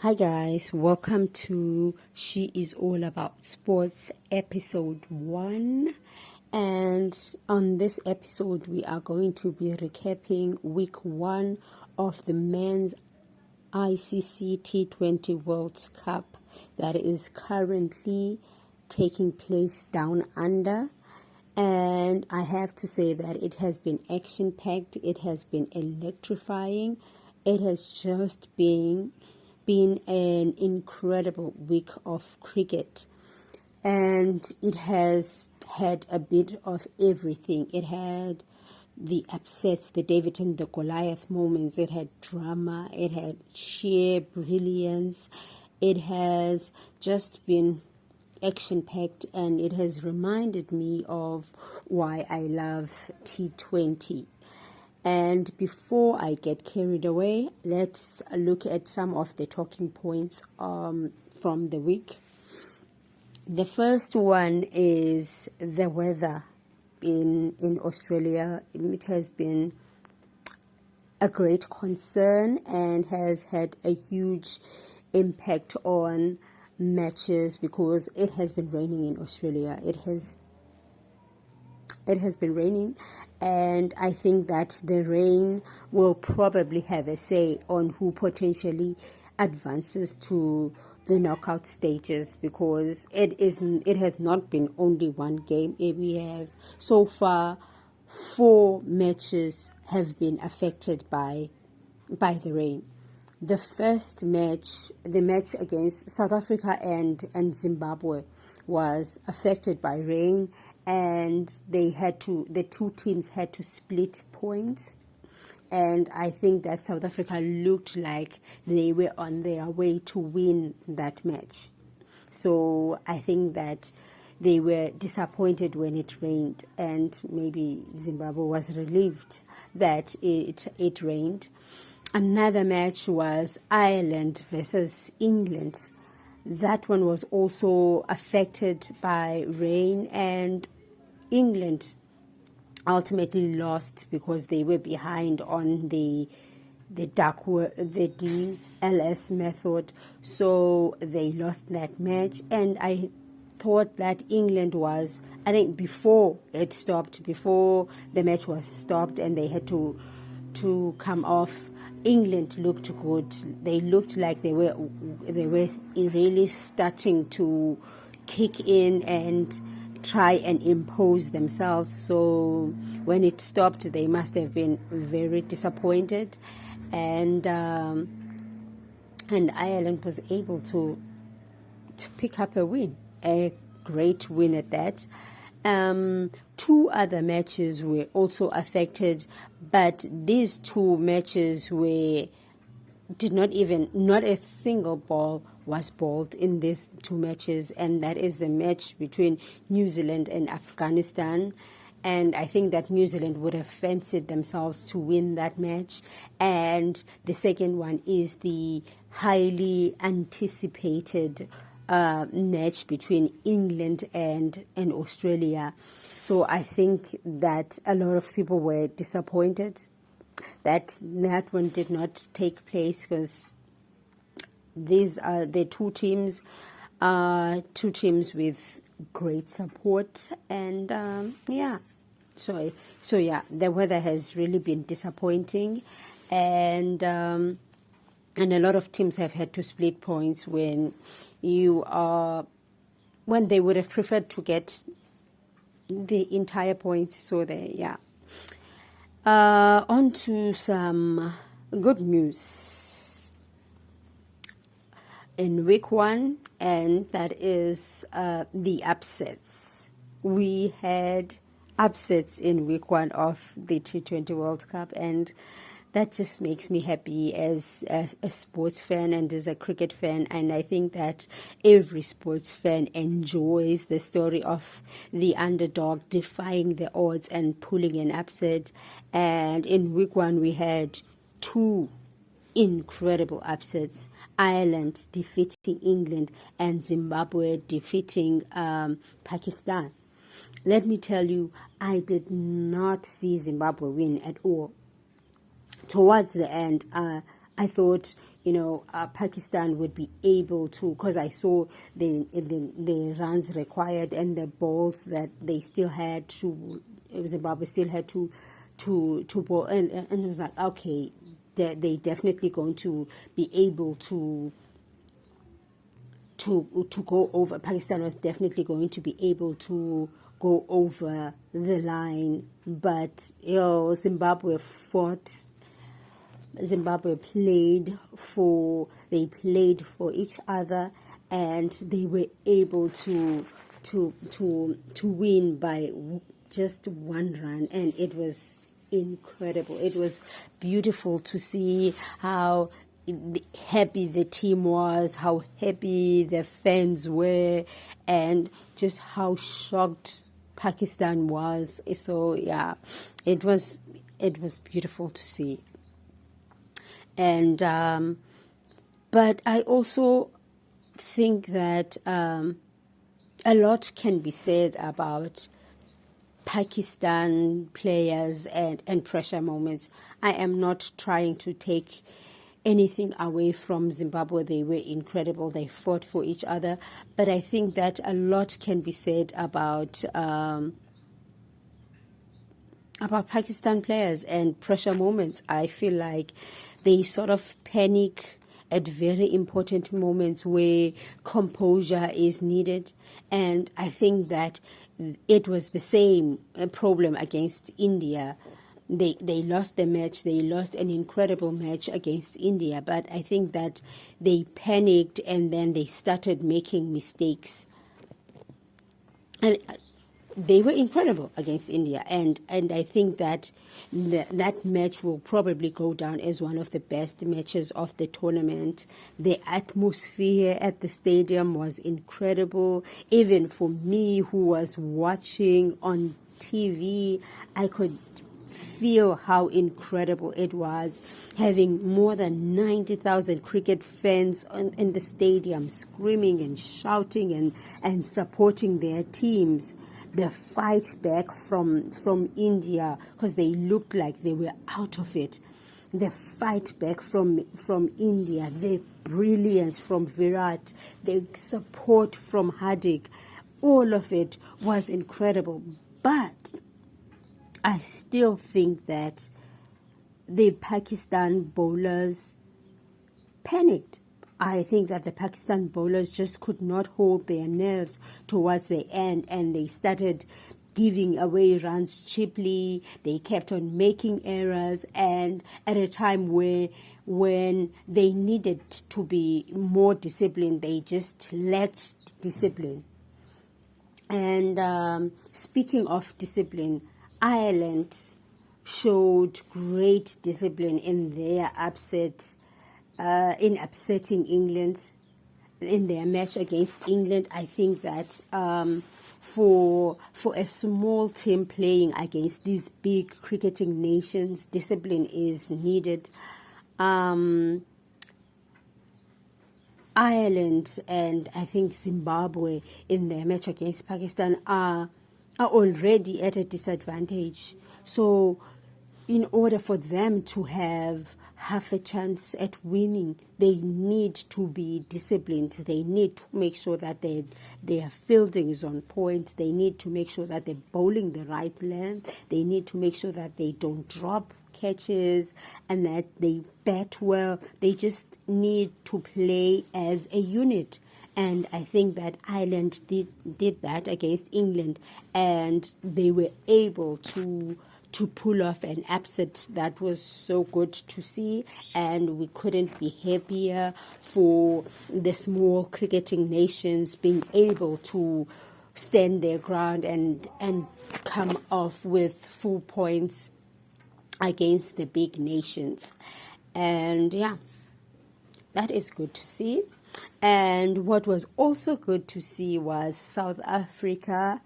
Hi guys, welcome to She is All About Sports episode 1. And on this episode we are going to be recapping week 1 of the men's ICC T20 World Cup that is currently taking place down under. And I have to say that it has been action-packed, it has been electrifying, it has just been an incredible week of cricket, and it has had a bit of everything. It had the upsets, the David and the Goliath moments, it had drama, it had sheer brilliance, it has just been action-packed, and it has reminded me of why I love T20. And before I get carried away, let's look at some of the talking points from the week. The first one is the weather in Australia. It has been a great concern and has had a huge impact on matches because it has been raining in Australia. It has been raining, and I think that the rain will probably have a say on who potentially advances to the knockout stages, because it has not been only one game. We have so far 4 matches have been affected by the rain. The first match, the match against South Africa and Zimbabwe, was affected by rain, and the two teams had to split points. And I think that South Africa looked like they were on their way to win that match. So I think that they were disappointed when it rained, and maybe Zimbabwe was relieved that it rained. Another match was Ireland versus England. That one was also affected by rain, and England ultimately lost because they were behind on the DLS method, so they lost that match. And I thought that England was, I think before the match was stopped and they had to come off, England looked good. They looked like they were really starting to kick in and try and impose themselves. So when it stopped, they must have been very disappointed, and Ireland was able to pick up a win, a great win at that. 2 other matches were also affected, but these 2 matches not a single ball was bowled in these 2 matches, and that is the match between New Zealand and Afghanistan. And I think that New Zealand would have fancied themselves to win that match. And the second one is the highly anticipated match between England and Australia. So I think that a lot of people were disappointed that one did not take place, because these are the two teams with great support. And so the weather has really been disappointing, and a lot of teams have had to split points when they would have preferred to get the entire points. So on to some good news in week 1, and that is the upsets. We had upsets in week 1 of the T20 World Cup, and that just makes me happy as a sports fan and as a cricket fan. And I think that every sports fan enjoys the story of the underdog defying the odds and pulling an upset. And in week 1, we had 2 incredible upsets: Ireland defeating England and Zimbabwe defeating Pakistan. Let me tell you, I did not see Zimbabwe win at all. Towards the end, I thought, Pakistan would be able to, because I saw the runs required and the balls that they still had to, Zimbabwe still had to ball, and it was like, okay, they definitely going to be able to go over. Pakistan was definitely going to be able to go over the line, but Zimbabwe played for each other, and they were able to win by just one run, and it was incredible. It was beautiful to see how happy the team was, how happy the fans were, and just how shocked Pakistan was. So yeah, it was beautiful to see. And but I also think that a lot can be said about Pakistan players and pressure moments. I am not trying to take anything away from Zimbabwe. They were incredible. They fought for each other. But I think that a lot can be said about Pakistan players and pressure moments. I feel like they sort of panic at very important moments where composure is needed. And I think that it was the same problem against India. They lost the match. They lost an incredible match against India. But I think that they panicked and then they started making mistakes. And they were incredible against India, and I think that that match will probably go down as one of the best matches of the tournament. The atmosphere at the stadium was incredible. Even for me, who was watching on TV, I could feel how incredible it was, having more than 90,000 cricket fans in the stadium screaming and shouting and supporting their teams. The fight back from India, because they looked like they were out of it. The fight back from India, the brilliance from Virat, the support from Hardik, all of it was incredible. But I still think that the Pakistan bowlers panicked. I think that the Pakistan bowlers just could not hold their nerves towards the end, and they started giving away runs cheaply. They kept on making errors, and at a time when they needed to be more disciplined, they just lacked discipline. And speaking of discipline, Ireland showed great discipline in their upsetting England in their match against England. I think that for a small team playing against these big cricketing nations, discipline is needed. Ireland and I think Zimbabwe in their match against Pakistan are already at a disadvantage. So in order for them to have half a chance at winning, they need to be disciplined. They need to make sure that their fielding is on point. They need to make sure that they're bowling the right length. They need to make sure that they don't drop catches and that they bat well. They just need to play as a unit. And I think that Ireland did that against England, and they were able to pull off an upset that was so good to see, and we couldn't be happier for the small cricketing nations being able to stand their ground and come off with 4 points against the big nations. And yeah, that is good to see. And what was also good to see was South Africa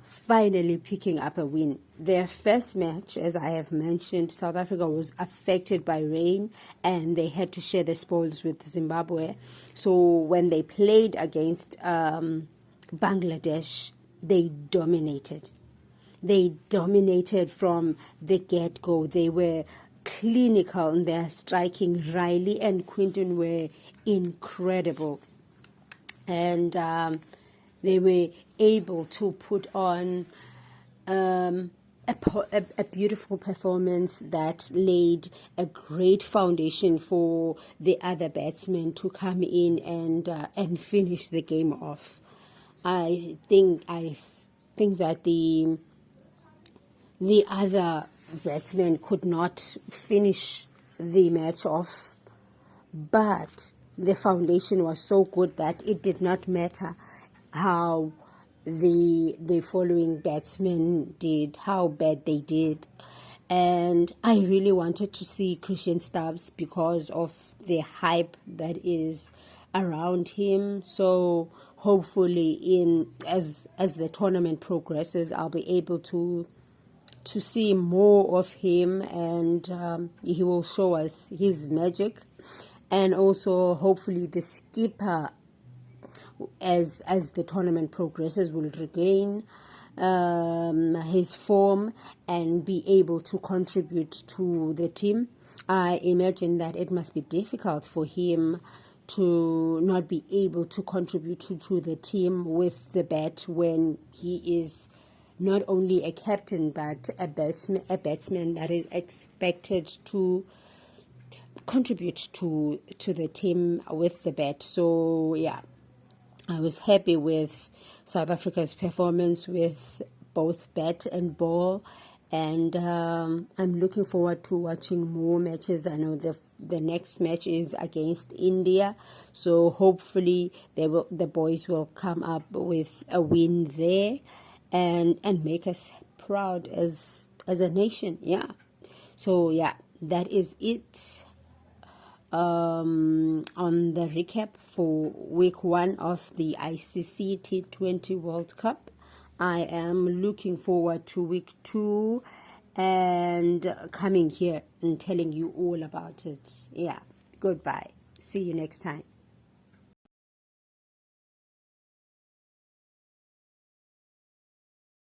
finally picking up a win. Their first match, as I have mentioned, South Africa was affected by rain and they had to share the spoils with Zimbabwe. So when they played against Bangladesh, they dominated. They dominated from the get-go. They were clinical in their striking. Riley and Quinton were incredible, and they were able to put on a beautiful performance that laid a great foundation for the other batsmen to come in and finish the game off. I think that the other batsmen could not finish the match off, but the foundation was so good that it did not matter how the following batsmen did, how bad they did. And I really wanted to see Christian Stubbs because of the hype that is around him. So hopefully as the tournament progresses, I'll be able to see more of him, and he will show us his magic. And also hopefully the skipper, as the tournament progresses, will regain his form and be able to contribute to the team. I imagine that it must be difficult for him to not be able to contribute to the team with the bat when he is not only a captain but a batsman that is expected to contribute to the team with the bat. So yeah, I was happy with South Africa's performance with both bat and ball, and I'm looking forward to watching more matches. I know the next match is against India, so hopefully the boys will come up with a win there and make us proud as a nation. Yeah. So yeah, that is it on the recap for week 1 of the ICC T20 World Cup. I am looking forward to week 2 and coming here and telling you all about it. Yeah. Goodbye. See you next time.